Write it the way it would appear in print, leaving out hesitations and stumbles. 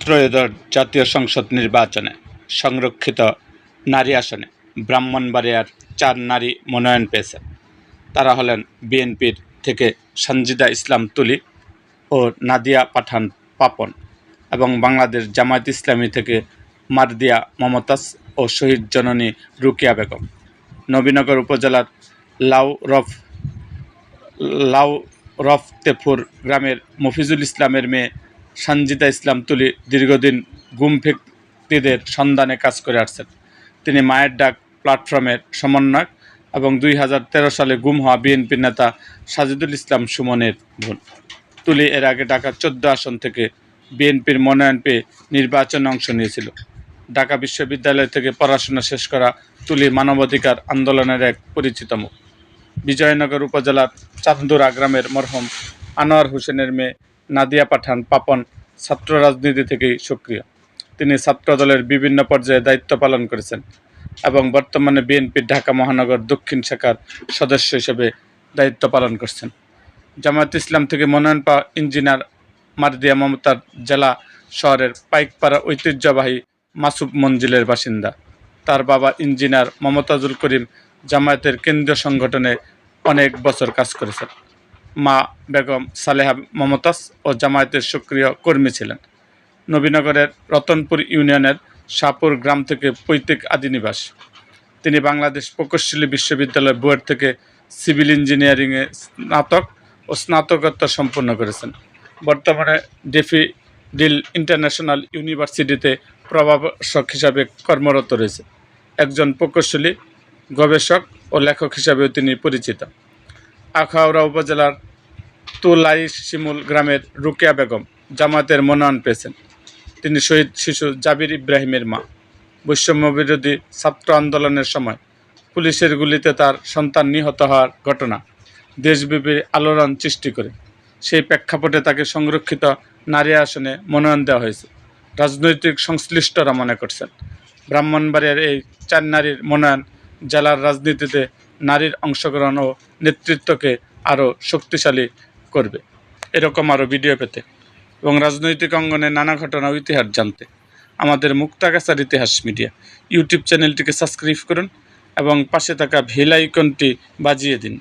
ত্রয়োদশ জাতীয় সংসদ নির্বাচনে সংরক্ষিত নারী আসনে ব্রাহ্মণবাড়িয়ার 4 নারী মনোনয়ন পেয়েছেন। তারা হলেন বিএনপির থেকে সানজিদা ইসলাম তুলি ও নাদিয়া পাঠান পাপন এবং বাংলাদেশ জামায়াত ইসলামী থেকে মারদিয়া মমতাজ ও শহীদ জননী রুকিয়া বেগম। নবীনগর উপজেলার লাউরফতেপুর গ্রামের মফিজুল ইসলামের মেয়ে সানজিদা ইসলাম তুলি দীর্ঘদিন গুম ব্যক্তিদের সন্ধানে কাজ করে আসছেন। তিনি মায়ের ডাক প্ল্যাটফর্মের সমন্বয়ক এবং 2013 সালে গুম হওয়া বিএনপি নেতা সাজিদুল ইসলাম সুমনের বোন। তুলি এর আগে ঢাকা 14 আসন থেকে বিএনপির মনোনয়ন পেয়ে নির্বাচনে অংশ নিয়েছিল। ঢাকা বিশ্ববিদ্যালয় থেকে পড়াশোনা শেষ করা তুলি মানবাধিকার আন্দোলনের এক পরিচিত মুখ। বিজয়নগর উপজেলার চান্দুরা গ্রামের মরহুম আনোয়ার হোসেনের মেয়ে নাদিয়া পাঠান পাপন ছাত্র রাজনীতি থেকেই সক্রিয়। তিনি ছাত্রদলের বিভিন্ন পর্যায়ে দায়িত্ব পালন করেছেন এবং বর্তমানে বিএনপির ঢাকা মহানগর দক্ষিণ শাখার সদস্য হিসেবে দায়িত্ব পালন করছেন। জামায়াত ইসলাম থেকে মনোনয়ন পাওয়া ইঞ্জিনিয়ার মারদিয়া মমতাজ জেলা শহরের পাইকপাড়া ঐতিহ্যবাহী মাসুব মঞ্জিলের বাসিন্দা। তার বাবা ইঞ্জিনিয়ার মমতাজুল করিম জামায়াতের কেন্দ্রীয় সংগঠনে অনেক বছর কাজ করেছেন। মা বেগম সালেহা মমতাজ ও জামায়াতের সক্রিয় কর্মী ছিলেন। নবীনগরের রতনপুর ইউনিয়নের শাহপুর গ্রাম থেকে পৈতৃক আদিনিবাস। তিনি বাংলাদেশ প্রকৌশলী বিশ্ববিদ্যালয় বোর্ড থেকে সিভিল ইঞ্জিনিয়ারিংয়ে স্নাতক ও স্নাতকোত্তর সম্পন্ন করেছেন। বর্তমানে ডেফিডিল ইন্টারন্যাশনাল ইউনিভার্সিটিতে প্রভাষক হিসাবে কর্মরত রয়েছে। একজন প্রকৌশলী, গবেষক ও লেখক হিসাবেও তিনি পরিচিত। আখাউড়া উপজেলার তুলাইশিমুল গ্রামের রুকিয়া বেগম জামায়াতের মনোনয়ন পেয়েছেন। তিনি শহীদ শিশু জাবির ইব্রাহিমের মা। বৈষম্যবিরোধী ছাত্র আন্দোলনের সময় পুলিশের গুলিতে তার সন্তান নিহত হওয়ার ঘটনা দেশব্যাপী আলোড়ন সৃষ্টি করে। সেই প্রেক্ষাপটে তাকে সংরক্ষিত নারী আসনে মনোনয়ন দেওয়া হয়েছে। রাজনৈতিক সংশ্লিষ্টরা মনে করছেন, ব্রাহ্মণবাড়িয়ার এই 4 নারীর মনোনয়ন জেলার রাজনীতিতে নারীর অংশগ্রহণ ও নেতৃত্বকে আরও শক্তিশালী করবে। এরকম আরও ভিডিও পেতে এবং রাজনৈতিক অঙ্গনে নানা ঘটনা ও ইতিহাস জানতে আমাদের মুক্তাগাছার ইতিহাস মিডিয়া ইউটিউব চ্যানেলটিকে সাবস্ক্রাইব করুন এবং পাশে থাকা বেল আইকনটি বাজিয়ে দিন।